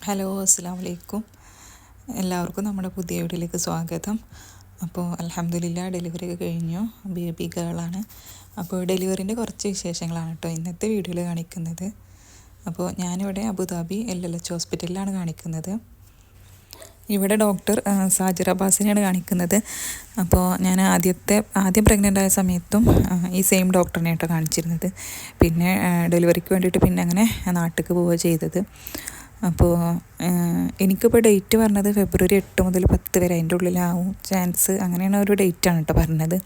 Hello, അസ്സലാമു അലൈക്കും. എല്ലാവർക്കും നമ്മുടെ പുതിയ വീഡിയോയിലേക്ക് സ്വാഗതം. അപ്പോൾ അൽഹംദുലില്ലാ ഡെലിവറി ഒക്കെ കഴിഞ്ഞു. ബേബി ഗേളാണ്. അപ്പോൾ ഡെലിവറിൻ്റെ കുറച്ച് വിശേഷങ്ങളാണ് കേട്ടോ ഇന്നത്തെ വീഡിയോയിൽ കാണിക്കുന്നത്. അപ്പോൾ ഞാനിവിടെ അബുദാബി LLH ഹോസ്പിറ്റലിലാണ് കാണിക്കുന്നത്. ഇവിടെ ഡോക്ടർ സാജിറ അബ്ബാസിനെയാണ് കാണിക്കുന്നത്. അപ്പോൾ ഞാൻ ആദ്യം പ്രഗ്നൻ്റ് ആയ സമയത്തും ഈ സെയിം ഡോക്ടറിനെയാട്ടോ കാണിച്ചിരുന്നത്. പിന്നെ ഡെലിവറിക്ക് വേണ്ടിയിട്ട് പിന്നെ അങ്ങനെ നാട്ടിലേക്ക് പോവുക ചെയ്തത്. അപ്പോൾ എനിക്കിപ്പോൾ ഡേറ്റ് പറഞ്ഞത് ഫെബ്രുവരി 8 മുതൽ 10 വരെ, അതിൻ്റെ ഉള്ളിലാവും ചാൻസ്, അങ്ങനെയാണ് ഒരു ഡേറ്റാണ് കേട്ടോ പറഞ്ഞത്.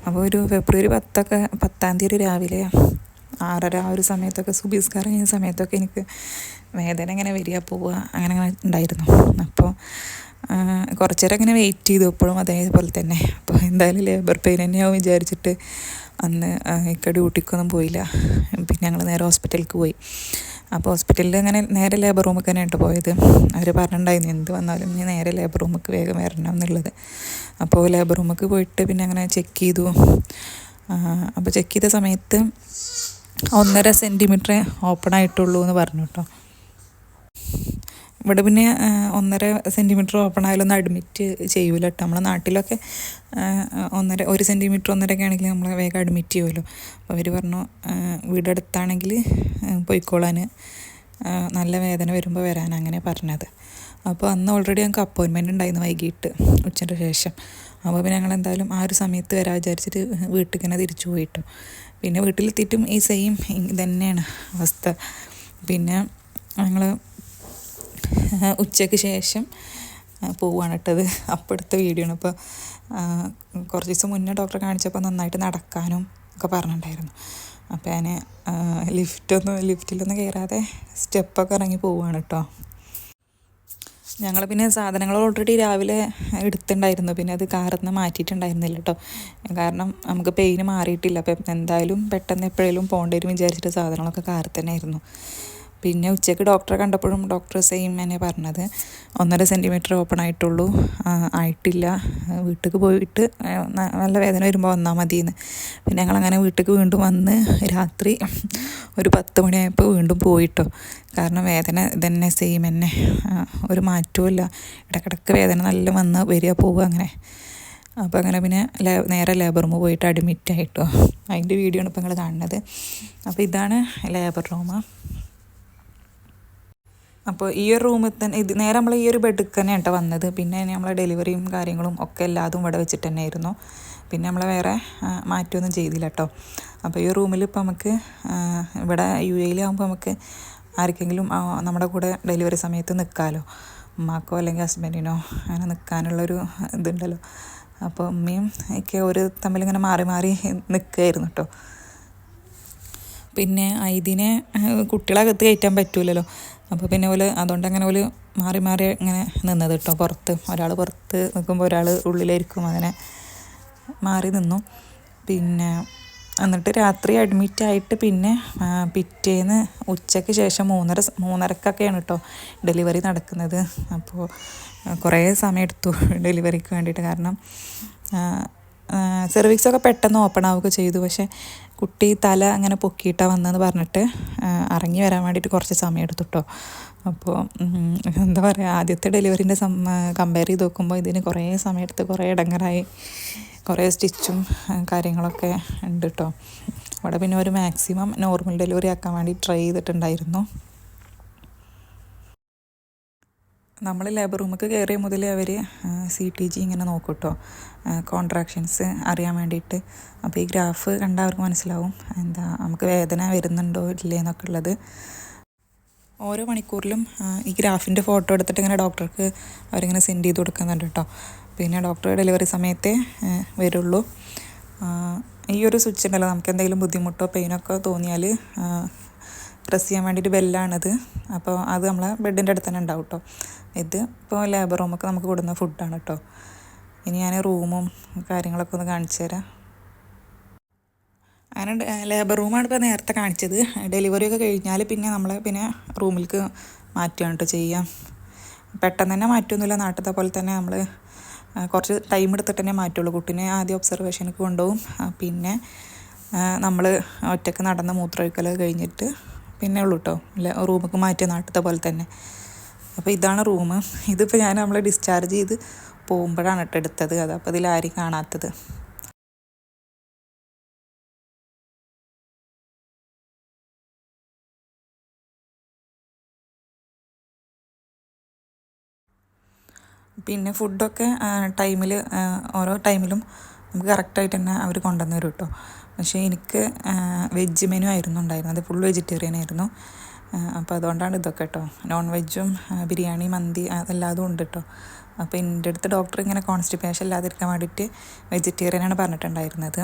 അപ്പോൾ ഒരു ഫെബ്രുവരി 10 തീയതി രാവിലെ 6:30 ആ ഒരു സമയത്തൊക്കെ സുബീസ്കാർ കഴിഞ്ഞ സമയത്തൊക്കെ എനിക്ക് വേദന ഇങ്ങനെ വരിക പോവുക അങ്ങനെ ഉണ്ടായിരുന്നു. അപ്പോൾ കുറച്ച് നേരം ഇങ്ങനെ വെയിറ്റ് ചെയ്തു, എപ്പോഴും അതേപോലെ തന്നെ. അപ്പോൾ എന്തായാലും ലേബർ പെയിൻ തന്നെയാവും വിചാരിച്ചിട്ട് അന്ന് ഇക്ക ഡ്യൂട്ടിക്കൊന്നും പോയില്ല. പിന്നെ ഞങ്ങൾ നേരെ ഹോസ്പിറ്റലിലേക്ക് പോയി. അപ്പോൾ ഹോസ്പിറ്റലിൽ അങ്ങനെ നേരെ ലേബർ റൂമിൽ തന്നെയാണ് പോയത്. അവർ പറഞ്ഞിട്ടുണ്ടായിരുന്നു എന്ത് വന്നാലും ഇനി നേരെ ലേബർ റൂമിലേക്ക് വേഗം വരണം എന്നുള്ളത്. അപ്പോൾ ലേബർ റൂമിലേക്ക് പോയിട്ട് പിന്നെ അങ്ങനെ ചെക്ക് ചെയ്തു. അപ്പോൾ ചെക്ക് ചെയ്ത സമയത്ത് 1.5 സെൻറ്റിമീറ്റർ ഓപ്പൺ ആയിട്ടുള്ളൂ എന്ന് പറഞ്ഞു കേട്ടോ. ഇവിടെ പിന്നെ 1.5 സെൻറ്റിമീറ്റർ ഓപ്പൺ ആയാലൊന്നും അഡ്മിറ്റ് ചെയ്യൂല കേട്ടോ. നമ്മളെ നാട്ടിലൊക്കെ 1 സെൻറ്റിമീറ്റർ 1.5 ആണെങ്കിൽ നമ്മൾ വേഗം അഡ്മിറ്റ് ചെയ്യുമല്ലോ. അപ്പോൾ അവർ പറഞ്ഞു വീടടുത്താണെങ്കിൽ പോയിക്കോളാൻ, നല്ല വേദന വരുമ്പോൾ വരാൻ, അങ്ങനെ പറഞ്ഞത്. അപ്പോൾ അന്ന് ഓൾറെഡി ഞങ്ങൾക്ക് അപ്പോയിൻമെൻറ്റ് ഉണ്ടായിരുന്നു വൈകിട്ട് ഉച്ചൻ്റെ ശേഷം. അപ്പോൾ പിന്നെ ഞങ്ങൾ എന്തായാലും ആ ഒരു സമയത്ത് വരാൻ വിചാരിച്ചിട്ട് വീട്ടിൽ തന്നെ തിരിച്ചു പോയിട്ടോ. പിന്നെ വീട്ടിലെത്തിയിട്ടും ഈ സെയിം ഇതന്നെയാണ് അവസ്ഥ. പിന്നെ ഞങ്ങൾ ഉച്ചയ്ക്ക് ശേഷം പോവുകയാണ് ഇട്ടത്. അപ്പോൾ എടുത്ത വീഡിയോ ആണ്. ഇപ്പോൾ കുറച്ച് ദിവസം മുന്നേ ഡോക്ടറെ കാണിച്ചപ്പോൾ നന്നായിട്ട് നടക്കാനും ഒക്കെ പറഞ്ഞിട്ടുണ്ടായിരുന്നു. അപ്പോൾ ഞാൻ ലിഫ്റ്റിലൊന്നും കയറാതെ സ്റ്റെപ്പൊക്കെ ഇറങ്ങി പോവുകയാണ് കേട്ടോ. ഞങ്ങൾ പിന്നെ സാധനങ്ങൾ ഓൾറെഡി രാവിലെ എടുത്തിട്ടുണ്ടായിരുന്നു. പിന്നെ അത് കാറിൽ നിന്ന് മാറ്റിയിട്ടുണ്ടായിരുന്നില്ല കേട്ടോ. കാരണം നമുക്ക് പെയിന് മാറിയിട്ടില്ല. അപ്പം എന്തായാലും പെട്ടെന്ന് എപ്പോഴേലും പോകേണ്ടി വരും വിചാരിച്ചിട്ട് സാധനങ്ങളൊക്കെ കാറിൽ തന്നെ ആയിരുന്നു. പിന്നെ ഉച്ചയ്ക്ക് ഡോക്ടറെ കണ്ടപ്പോഴും ഡോക്ടർ സെയിം തന്നെ പറഞ്ഞത് 1.5 സെൻറ്റിമീറ്റർ ഓപ്പൺ ആയിട്ടുള്ളൂ, ആയിട്ടില്ല, വീട്ടിലേക്ക് പോയിട്ട് നല്ല വേദന വരുമ്പോൾ വന്നാൽ മതിയെന്ന്. പിന്നെ ഞങ്ങളങ്ങനെ വീട്ടിലേക്ക് വീണ്ടും വന്ന് രാത്രി ഒരു 10 മണിയായപ്പോൾ വീണ്ടും പോയിട്ടോ. കാരണം വേദന ഇതന്നെ സെയിം തന്നെ, ഒരു മാറ്റവും. ഇടയ്ക്കിടയ്ക്ക് വേദന നല്ല വന്ന് വരിക പോവുക അങ്ങനെ. അപ്പോൾ അങ്ങനെ പിന്നെ നേരെ ലേബർ റൂമിൽ പോയിട്ട് അഡ്മിറ്റ് ആയിട്ടോ. അതിൻ്റെ വീഡിയോ ആണ് ഇപ്പോൾ നിങ്ങൾ കാണുന്നത്. അപ്പോൾ ഇതാണ് ലേബർ റൂം. അപ്പോൾ ഈ ഒരു റൂമിൽ തന്നെ നേരെ നമ്മൾ ഈ ഒരു ബെഡിൽ തന്നെയാണ് കേട്ടോ വന്നത്. പിന്നെ നമ്മളെ ഡെലിവറിയും കാര്യങ്ങളും ഒക്കെ എല്ലാതും ഇവിടെ വെച്ചിട്ട് തന്നെ ആയിരുന്നു. പിന്നെ നമ്മളെ വേറെ മാറ്റമൊന്നും ചെയ്തില്ല കേട്ടോ. അപ്പോൾ ഈ റൂമിൽ ഇപ്പോൾ നമുക്ക് ഇവിടെ UAE ആകുമ്പോൾ നമുക്ക് ആർക്കെങ്കിലും നമ്മുടെ കൂടെ ഡെലിവറി സമയത്ത് നിൽക്കാമല്ലോ, ഉമ്മാക്കോ അല്ലെങ്കിൽ ഹസ്ബൻഡിനോ അങ്ങനെ നിൽക്കാനുള്ളൊരു ഇതുണ്ടല്ലോ. അപ്പോൾ ഉമ്മയും ഒക്കെ ഒരു തമ്മിലിങ്ങനെ മാറി മാറി നിൽക്കുകയായിരുന്നു കേട്ടോ. പിന്നെ ഇതിനെ കുട്ടികളകത്ത് കയറ്റാൻ പറ്റൂലല്ലോ. അപ്പോൾ പിന്നെ അതുകൊണ്ട് അങ്ങനെ മാറി മാറി ഇങ്ങനെ നിന്നത് കേട്ടോ. ഒരാൾ പുറത്ത് നിൽക്കുമ്പോൾ ഒരാൾ ഉള്ളിലായിരിക്കും, അങ്ങനെ മാറി നിന്നു. പിന്നെ എന്നിട്ട് രാത്രി അഡ്മിറ്റായിട്ട് പിന്നെ പിറ്റേന്ന് ഉച്ചയ്ക്ക് ശേഷം 3:30 കേട്ടോ ഡെലിവറി നടക്കുന്നത്. അപ്പോൾ കുറേ സമയം എടുത്തു ഡെലിവറിക്ക് വേണ്ടിയിട്ട്. കാരണം സെർവിക്സൊക്കെ പെട്ടെന്ന് ഓപ്പൺ ആവുകയൊക്കെ ചെയ്തു. പക്ഷേ കുട്ടി തല അങ്ങനെ പൊക്കിയിട്ടാണ് വന്നതെന്ന് പറഞ്ഞിട്ട് ഇറങ്ങി വരാൻ വേണ്ടിയിട്ട് കുറച്ച് സമയം എടുത്തു കേട്ടോ. അപ്പോൾ എന്താ പറയുക, ആദ്യത്തെ ഡെലിവറിൻ്റെ കമ്പയർ ചെയ്ത് നോക്കുമ്പോൾ ഇതിന് കുറേ സമയം എടുത്ത്, കുറേ ഇടങ്ങറായി, കുറേ സ്റ്റിച്ചും കാര്യങ്ങളൊക്കെ ഉണ്ട് കേട്ടോ. അവിടെ പിന്നെ ഒരു മാക്സിമം നോർമൽ ഡെലിവറി ആക്കാൻ വേണ്ടി ട്രൈ ചെയ്തിട്ടുണ്ടായിരുന്നു. നമ്മൾ ലേബർ റൂമിലേക്ക് കയറിയ മുതൽ അവർ CTG ഇങ്ങനെ നോക്കും കേട്ടോ, കോൺട്രാക്ഷൻസ് അറിയാൻ വേണ്ടിയിട്ട്. അപ്പോൾ ഈ ഗ്രാഫ് കണ്ടാൽ അവർക്ക് മനസ്സിലാവും നമുക്ക് വേദന വരുന്നുണ്ടോ ഇല്ലേ എന്നൊക്കെ ഉള്ളത്. ഓരോ മണിക്കൂറിലും ഈ ഗ്രാഫിൻ്റെ ഫോട്ടോ എടുത്തിട്ട് ഇങ്ങനെ ഡോക്ടർക്ക് അവരിങ്ങനെ സെൻഡ് ചെയ്ത് കൊടുക്കുന്നുണ്ട് കേട്ടോ. പിന്നെ ഡോക്ടർ ഡെലിവറി സമയത്തേ വരുള്ളൂ. ഈ ഒരു സ്വിച്ച് ഉണ്ടല്ലോ, നമുക്ക് എന്തെങ്കിലും ബുദ്ധിമുട്ടോ പെയിനൊക്കെ തോന്നിയാൽ പ്രസ് ചെയ്യാൻ വേണ്ടിയിട്ട് ബെല്ലാണത്. അപ്പോൾ അത് നമ്മളെ ബെഡിൻ്റെ അടുത്ത് തന്നെ ഉണ്ടാവും കേട്ടോ. ഇത് ഇപ്പോൾ ലേബർ റൂമൊക്കെ നമുക്ക് കൊടുക്കുന്ന ഫുഡാണ് കേട്ടോ. ഇനി ഞാൻ റൂമും കാര്യങ്ങളൊക്കെ ഒന്ന് കാണിച്ചു തരാം. അങ്ങനെ ലേബർ റൂമാണ് ഇപ്പോൾ നേരത്തെ കാണിച്ചത്. ഡെലിവറിയൊക്കെ കഴിഞ്ഞാൽ പിന്നെ നമ്മളെ റൂമിലേക്ക് മാറ്റുകയാണ് കേട്ടോ ചെയ്യാം. പെട്ടെന്ന് തന്നെ മാറ്റമൊന്നുമില്ല, നാട്ടിലത്തെ പോലെ തന്നെ നമ്മൾ കുറച്ച് ടൈം എടുത്തിട്ട് തന്നെ മാറ്റുള്ളൂ. കുട്ടീനെ ആദ്യം ഒബ്സർവേഷനൊക്കെ കൊണ്ടുപോകും. പിന്നെ നമ്മൾ ഒറ്റയ്ക്ക് നടന്ന് മൂത്രമൊഴിക്കലൊക്കെ കഴിഞ്ഞിട്ട് പിന്നെ ഉള്ളൂ കേട്ടോ റൂമൊക്കെ മാറ്റിയ നാട്ടിലത്തെ പോലെ തന്നെ. അപ്പോൾ ഇതാണ് റൂം. ഇതിപ്പോൾ ഞാൻ നമ്മളെ ഡിസ്ചാർജ് ചെയ്ത് പോകുമ്പോഴാണ് കേട്ടോ എടുത്തത്. അതപ്പോൾ ഇതിലാരും കാണാത്തത്. പിന്നെ ഫുഡൊക്കെ ടൈമിൽ ഓരോ ടൈമിലും നമുക്ക് കറക്റ്റായിട്ട് തന്നെ അവർ കൊണ്ടുവന്ന് തരും കേട്ടോ. പക്ഷേ എനിക്ക് വെജ് മെനു ആയിരുന്നു ഉണ്ടായിരുന്നത്, ഫുൾ വെജിറ്റേറിയൻ ആയിരുന്നു. അപ്പോൾ അതുകൊണ്ടാണ് ഇതൊക്കെ കേട്ടോ. നോൺ വെജും ബിരിയാണി, മന്തി അതെല്ലാതും ഉണ്ട് കേട്ടോ. അപ്പോൾ എൻ്റെ അടുത്ത് ഡോക്ടർ ഇങ്ങനെ കോൺസ്റ്റിപ്പേഷൻ ഇല്ലാതിരിക്കാൻ വേണ്ടിയിട്ട് വെജിറ്റേറിയനാണ് പറഞ്ഞിട്ടുണ്ടായിരുന്നത്.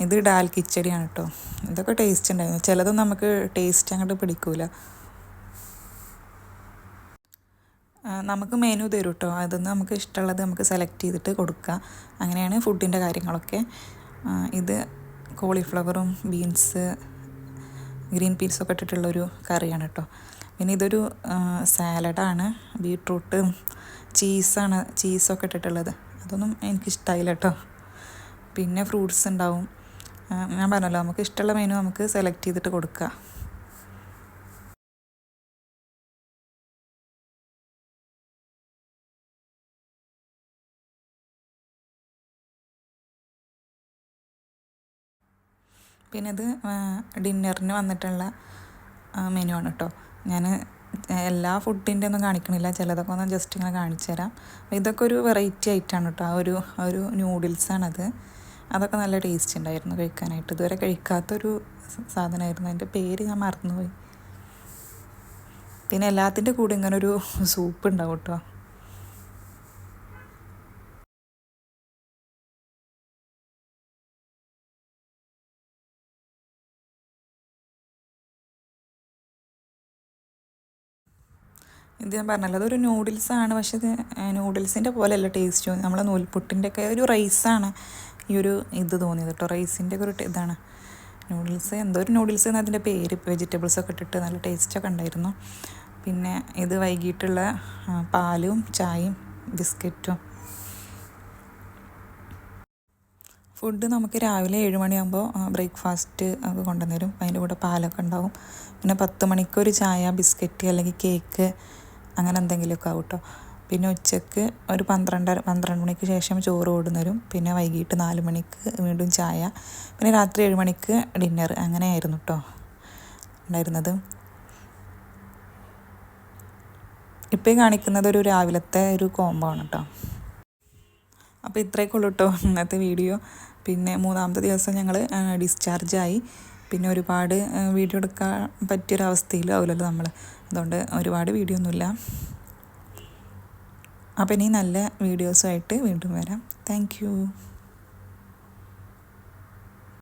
ഇത് ഡാൽ കിച്ചടിയാണ് കേട്ടോ. ഇതൊക്കെ ടേസ്റ്റ് ഉണ്ടായിരുന്നു. ചിലതൊന്നും നമുക്ക് ടേസ്റ്റ് അങ്ങോട്ട് പിടിക്കൂല. നമുക്ക് മെനു തരും കേട്ടോ. അതൊന്ന് നമുക്ക് ഇഷ്ടമുള്ളത് നമുക്ക് സെലക്ട് ചെയ്തിട്ട് കൊടുക്കുക. അങ്ങനെയാണ് ഫുഡിൻ്റെ കാര്യങ്ങളൊക്കെ. ഇത് കോളിഫ്ലവറും ബീൻസ്, ഗ്രീൻ പീസൊക്കെ ഇട്ടിട്ടുള്ളൊരു കറിയാണ് കേട്ടോ. പിന്നെ ഇതൊരു സാലഡാണ്, ബീട്രൂട്ട് ചീസൊക്കെ ഇട്ടിട്ടുള്ളത്. അതൊന്നും എനിക്കിഷ്ടമായില്ല കേട്ടോ. പിന്നെ ഫ്രൂട്ട്സ് ഉണ്ടാവും. ഞാൻ പറഞ്ഞല്ലോ, നമുക്ക് ഇഷ്ടമുള്ള മെനു നമുക്ക് സെലക്ട് ചെയ്തിട്ട് കൊടുക്കുക. പിന്നെ ഇത് ഡിന്നറിന് വന്നിട്ടുള്ള മെനു ആണ് കേട്ടോ. ഞാൻ എല്ലാ ഫുഡിൻ്റെ ഒന്നും കാണിക്കണില്ല, ചിലതൊക്കെ ഒന്ന് ജസ്റ്റ് ഇങ്ങനെ കാണിച്ചു തരാം. ഇതൊക്കെ ഒരു വെറൈറ്റി ആയിട്ടാണ് കേട്ടോ. ഒരു നൂഡിൽസാണത്. അതൊക്കെ നല്ല ടേസ്റ്റ് ഉണ്ടായിരുന്നു കഴിക്കാനായിട്ട്. ഇതുവരെ കഴിക്കാത്തൊരു സാധനമായിരുന്നു. അതിൻ്റെ പേര് ഞാൻ മറന്നുപോയി. പിന്നെ എല്ലാത്തിൻ്റെ കൂടെ ഇങ്ങനെ ഒരു സൂപ്പ് ഉണ്ടാവും കേട്ടോ. ഇത് ഞാൻ പറഞ്ഞല്ലോ, അതൊരു നൂഡിൽസാണ്. പക്ഷെ ഇത് നൂഡിൽസിൻ്റെ പോലെയല്ല ടേസ്റ്റ്. നമ്മളെ നൂൽപുട്ടിൻ്റെ ഒക്കെ ഒരു റൈസാണ് ഇത് തോന്നിയത് കേട്ടോ. റൈസിൻ്റെ ഒക്കെ ഒരു ഇതാണ് നൂഡിൽസ്. എന്തോ ഒരു നൂഡിൽസ് എന്ന് അതിൻ്റെ പേര്. വെജിറ്റബിൾസൊക്കെ ഇട്ടിട്ട് നല്ല ടേസ്റ്റൊക്കെ ഉണ്ടായിരുന്നു. പിന്നെ ഇത് വൈകിട്ടുള്ള പാലും ചായയും ബിസ്ക്കറ്റും. ഫുഡ് നമുക്ക് രാവിലെ 7 മണിയാകുമ്പോൾ ബ്രേക്ക്ഫാസ്റ്റ് ഒക്കെ കൊണ്ടുവന്നരും. അതിൻ്റെ കൂടെ പാലൊക്കെ ഉണ്ടാവും. പിന്നെ 10 മണിക്കൊരു ചായ, ബിസ്ക്കറ്റ് അല്ലെങ്കിൽ കേക്ക് അങ്ങനെ എന്തെങ്കിലുമൊക്കെ ആവും കേട്ടോ. പിന്നെ ഉച്ചക്ക് ഒരു 12 മണിക്ക് ശേഷം ചോറ് കൊണ്ടുവരും. പിന്നെ വൈകിട്ട് 4 മണിക്ക് വീണ്ടും ചായ. പിന്നെ രാത്രി 7 മണിക്ക് ഡിന്നർ. അങ്ങനെയായിരുന്നു കേട്ടോ ഉണ്ടായിരുന്നത്. ഇപ്പം കാണിക്കുന്നത് ഒരു രാവിലത്തെ ഒരു കോംബോ ആണ് കേട്ടോ. അപ്പോൾ ഇത്രയൊക്കെ ഉള്ളൂ കേട്ടോ ഇന്നത്തെ വീഡിയോ. പിന്നെ 3-ാമത്തെ ദിവസം ഞങ്ങൾ ഡിസ്ചാർജായി. പിന്നെ ഒരുപാട് വീഡിയോ എടുക്കാൻ പറ്റിയൊരവസ്ഥയിലാവില്ലല്ലോ നമ്മൾ. അതുകൊണ്ട് ഒരുപാട് വീഡിയോ ഒന്നുമില്ല. അപ്പോൾ ഇനി നല്ല വീഡിയോസുമായിട്ട് വീണ്ടും വരാം. Thank you.